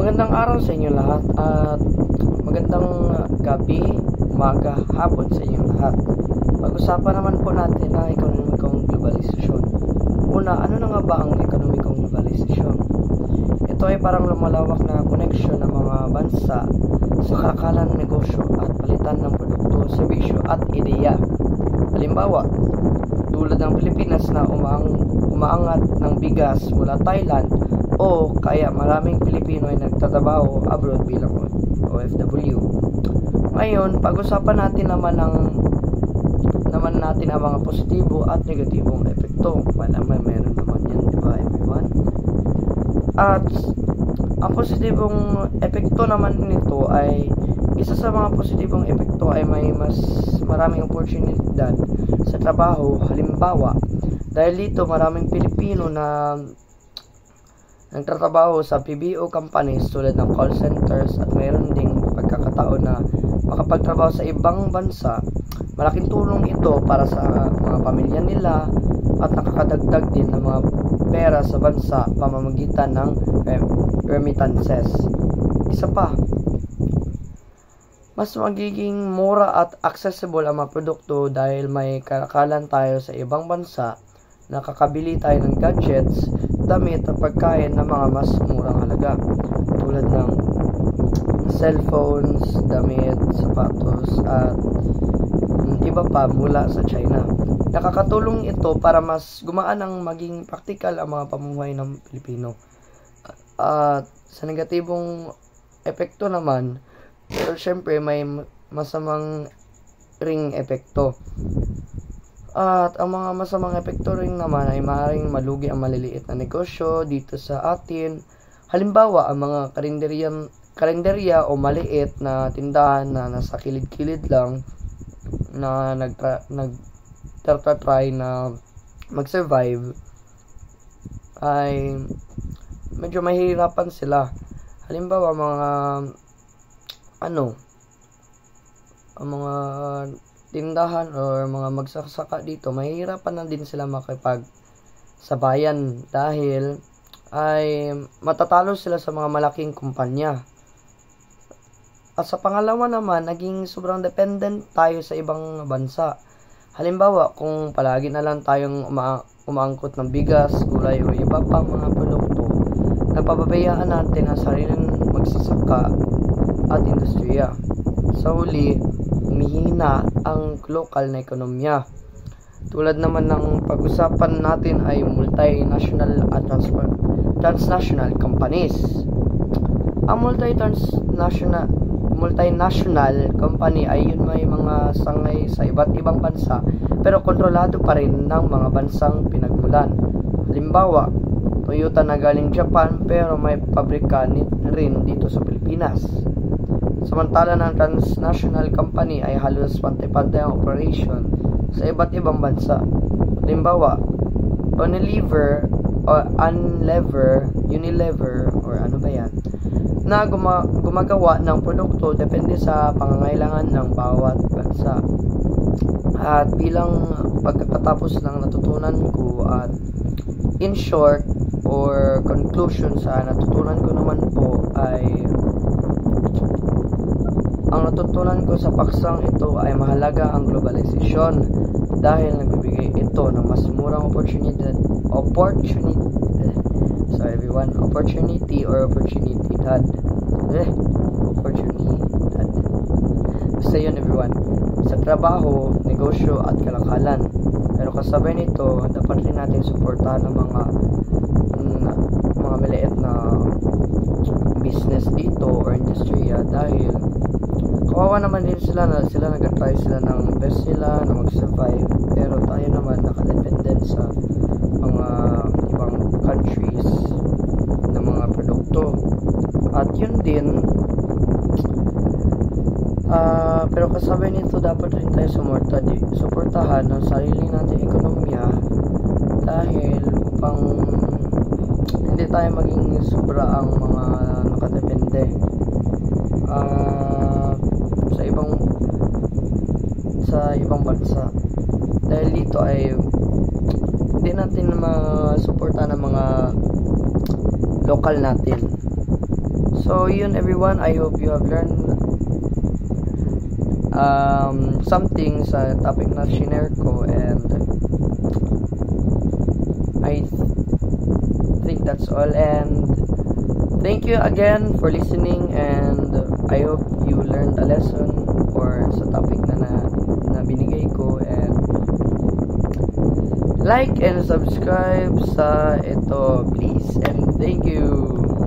Magandang araw sa inyo lahat at magandang gabi, umaga, hapon sa inyo lahat. Pag-usapan naman po natin ang ekonomikong globalisasyon. Una, ano na nga ba ang ekonomikong globalisasyon? Ito ay parang lumalawak na koneksyon ng mga bansa sa kalakalan ng negosyo at palitan ng produkto, serbisyo at ideya. Halimbawa, tulad ng Pilipinas na umaangat ng bigas mula Thailand, o kaya maraming Pilipino ay nagtatrabaho abroad bilang OFW. Ngayon, pag-usapan natin naman ang mga positibo at negatibong epekto. Meron naman yan, di ba everyone? At ang positibong epekto naman nito ay, isa sa mga positibong epekto ay may mas maraming oportunidad sa trabaho. Halimbawa, dahil dito maraming Pilipino na nagtatrabaho sa PBO companies tulad ng call centers at mayroon ding pagkakataon na makapagtrabaho sa ibang bansa. Malaking tulong ito para sa mga pamilya nila at nakakadagdag din ng mga pera sa bansa pamamagitan ng remittances. Isa pa, mas magiging mura at accessible ang mga produkto dahil may kalakalan tayo sa ibang bansa. Nakakabili tayo ng gadgets, damit at pagkain na mga mas murang halaga tulad ng cellphones, damit, sapatos at iba pa mula sa China. Nakakatulong ito para mas gumaan ang maging praktikal ang mga pamumuhay ng Pilipino. At sa negatibong epekto naman, pero syempre may masamang ring epekto. At ang mga masamang epekto rin naman ay maaaring malugi ang maliliit na negosyo dito sa atin. Halimbawa, ang mga karinderya o maliit na tindahan na nasa kilid-kilid lang na nagtatry na mag-survive ay medyo mahihirapan sila. Halimbawa, ang mga tindahan o mga magsasaka dito, mahihirapan na din sila makipagsabayan dahil ay matatalo sila sa mga malaking kumpanya. At sa pangalawa naman, naging sobrang dependent tayo sa ibang bansa. Halimbawa, kung palagi na lang tayong umaangkot ng bigas, gulay o iba pang mga produkto, napapabayaan natin ang sariling magsasaka at industriya. Sa huli, humihina ang lokal na ekonomiya. Tulad naman ng pag-usapan natin ay multinational at transnational companies. Ang multinational company ay yun may mga sangay sa iba't ibang bansa pero kontrolado pa rin ng mga bansang pinagmulan. Halimbawa, Toyota na galing Japan pero may pabrika rin dito sa Pilipinas. Samantala ng transnational company ay halos pantay-pantay ang operation sa iba't ibang bansa. Halimbawa, Unilever or ano ba yan, na gumagawa ng produkto depende sa pangangailangan ng bawat bansa. At bilang pagkatapos ng natutunan ko at in short or conclusion sa natutunan ko naman po ay ang natutunan ko sa paksang ito ay mahalaga ang globalisasyon dahil nagbibigay ito ng mas murang opportunidad. Basta yun everyone. Sa trabaho, negosyo at kalakalan. Pero kasabay nito, dapat rin natin suportahan ang mga maliit na business dito or industriya dahil kawawa naman din sila nag-try sila ng best nila na mag-survive, pero tayo naman nakadependent sa mga ibang countries na mga produkto. At yun din, pero kasabay nito dapat rin tayo suportahan ng sarili nating ekonomiya dahil upang hindi tayo maging sobra ang mga nakadepende sa ibang bansa. Dahil dito ay hindi natin masuporta ng mga lokal natin. So yun everyone, I hope you have learned something sa topic na shinare ko, and I think that's all, and thank you again for listening, and I hope you learned a lesson or sa topic na binigay ko, and like and subscribe sa ito please, and thank you.